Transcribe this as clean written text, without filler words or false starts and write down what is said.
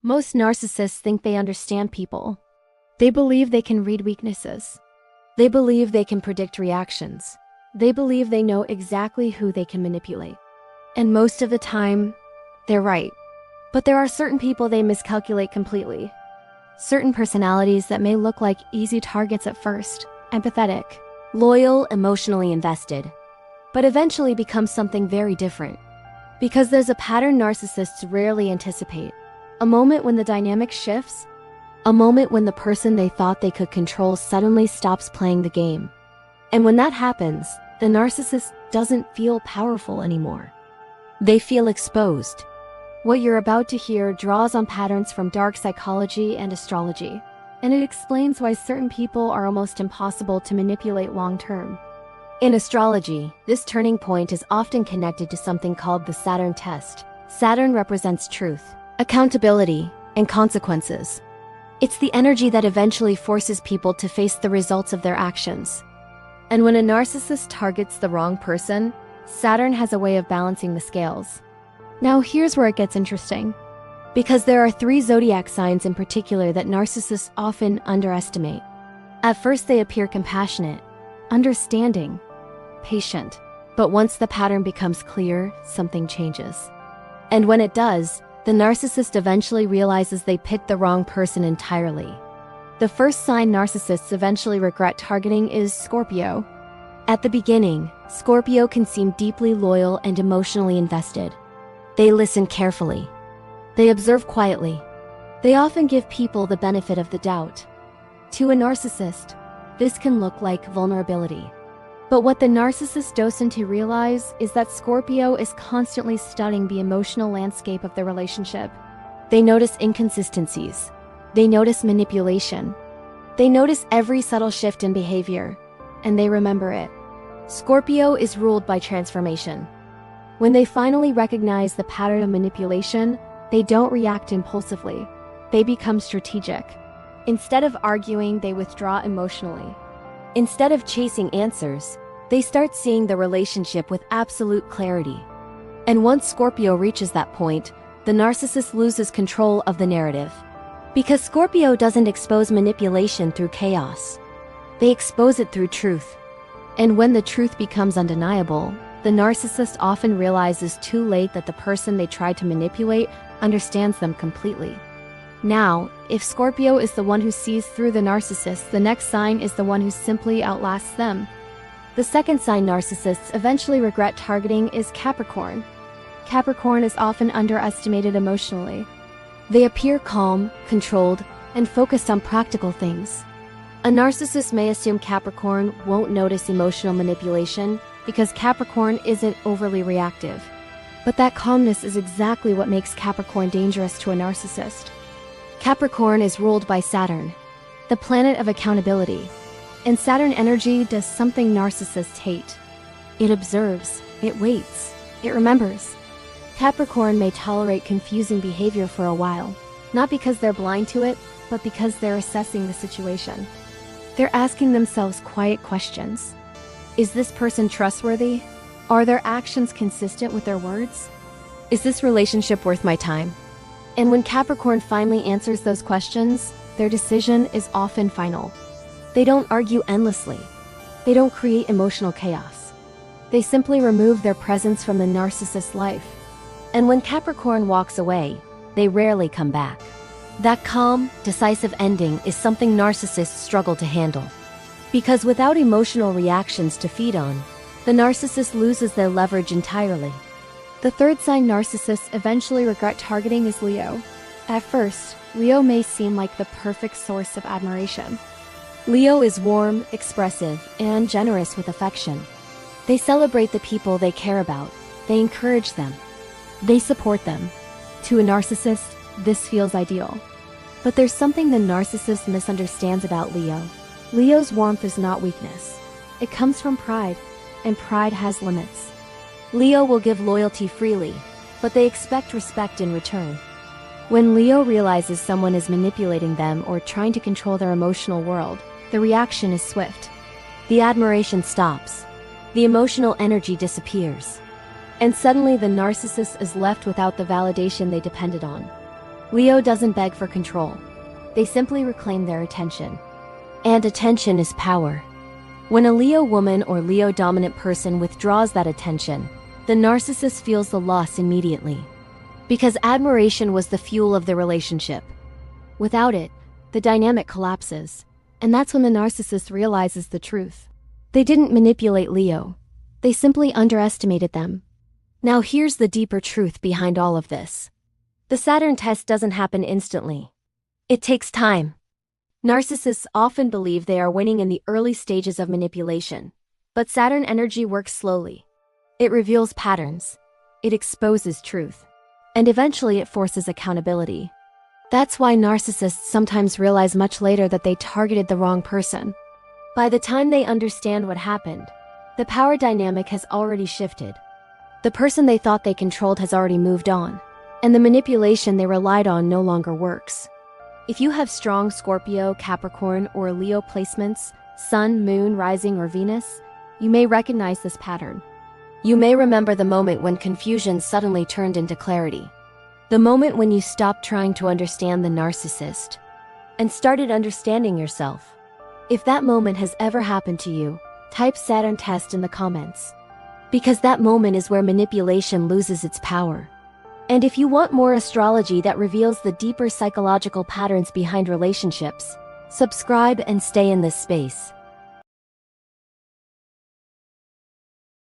Most narcissists think they understand people. They believe they can read weaknesses. They believe they can predict reactions. They believe they know exactly who they can manipulate. And most of the time, they're right. But there are certain people they miscalculate completely. Certain personalities that may look like easy targets at first, empathetic, loyal, emotionally invested, but eventually become something very different. Because there's a pattern narcissists rarely anticipate. A moment when the dynamic shifts. A moment when the person they thought they could control suddenly stops playing the game. And when that happens, the narcissist doesn't feel powerful anymore. They feel exposed. What you're about to hear draws on patterns from dark psychology and astrology, and it explains why certain people are almost impossible to manipulate long-term. In astrology, this turning point is often connected to something called the Saturn Test. Saturn represents truth, accountability, and consequences. It's the energy that eventually forces people to face the results of their actions. And when a narcissist targets the wrong person, Saturn has a way of balancing the scales. Now here's where it gets interesting. Because there are 3 zodiac signs in particular that narcissists often underestimate. At first they appear compassionate, understanding, patient. But once the pattern becomes clear, something changes. And when it does, the narcissist eventually realizes they picked the wrong person entirely. The first sign narcissists eventually regret targeting is Scorpio. At the beginning, Scorpio can seem deeply loyal and emotionally invested. They listen carefully. They observe quietly. They often give people the benefit of the doubt. To a narcissist, this can look like vulnerability. But what the narcissist doesn't realize is that Scorpio is constantly studying the emotional landscape of the relationship. They notice inconsistencies. They notice manipulation. They notice every subtle shift in behavior, and they remember it. Scorpio is ruled by transformation. When they finally recognize the pattern of manipulation, they don't react impulsively. They become strategic. Instead of arguing, they withdraw emotionally. Instead of chasing answers, they start seeing the relationship with absolute clarity. And once Scorpio reaches that point, the narcissist loses control of the narrative. Because Scorpio doesn't expose manipulation through chaos. They expose it through truth. And when the truth becomes undeniable, the narcissist often realizes too late that the person they tried to manipulate understands them completely. Now, if Scorpio is the one who sees through the narcissist, the next sign is the one who simply outlasts them. The second sign narcissists eventually regret targeting is Capricorn. Capricorn is often underestimated emotionally. They appear calm, controlled, and focused on practical things. A narcissist may assume Capricorn won't notice emotional manipulation because Capricorn isn't overly reactive. But that calmness is exactly what makes Capricorn dangerous to a narcissist. Capricorn is ruled by Saturn, the planet of accountability. And Saturn energy does something narcissists hate. It observes, it waits, it remembers. Capricorn may tolerate confusing behavior for a while, not because they're blind to it, but because they're assessing the situation. They're asking themselves quiet questions. Is this person trustworthy? Are their actions consistent with their words? Is this relationship worth my time? And when Capricorn finally answers those questions, their decision is often final. They don't argue endlessly. They don't create emotional chaos. They simply remove their presence from the narcissist's life. And when Capricorn walks away, they rarely come back. That calm, decisive ending is something narcissists struggle to handle. Because without emotional reactions to feed on, the narcissist loses their leverage entirely. The third sign narcissists eventually regret targeting is Leo. At first, Leo may seem like the perfect source of admiration. Leo is warm, expressive, and generous with affection. They celebrate the people they care about. They encourage them. They support them. To a narcissist, this feels ideal. But there's something the narcissist misunderstands about Leo. Leo's warmth is not weakness. It comes from pride, and pride has limits. Leo will give loyalty freely, but they expect respect in return. When Leo realizes someone is manipulating them or trying to control their emotional world, the reaction is swift. The admiration stops. The emotional energy disappears. And suddenly the narcissist is left without the validation they depended on. Leo doesn't beg for control. They simply reclaim their attention. And attention is power. When a Leo woman or Leo dominant person withdraws that attention, the narcissist feels the loss immediately. Because admiration was the fuel of the relationship. Without it, the dynamic collapses. And that's when the narcissist realizes the truth. They didn't manipulate Leo. They simply underestimated them. Now here's the deeper truth behind all of this. The Saturn test doesn't happen instantly. It takes time. Narcissists often believe they are winning in the early stages of manipulation. But Saturn energy works slowly. It reveals patterns. It exposes truth. And eventually it forces accountability. That's why narcissists sometimes realize much later that they targeted the wrong person. By the time they understand what happened, the power dynamic has already shifted. The person they thought they controlled has already moved on, and the manipulation they relied on no longer works. If you have strong Scorpio, Capricorn, or Leo placements, Sun, Moon, Rising, or Venus, you may recognize this pattern. You may remember the moment when confusion suddenly turned into clarity. The moment when you stopped trying to understand the narcissist and started understanding yourself. If that moment has ever happened to you, type Saturn test in the comments. Because that moment is where manipulation loses its power. And if you want more astrology that reveals the deeper psychological patterns behind relationships, subscribe and stay in this space.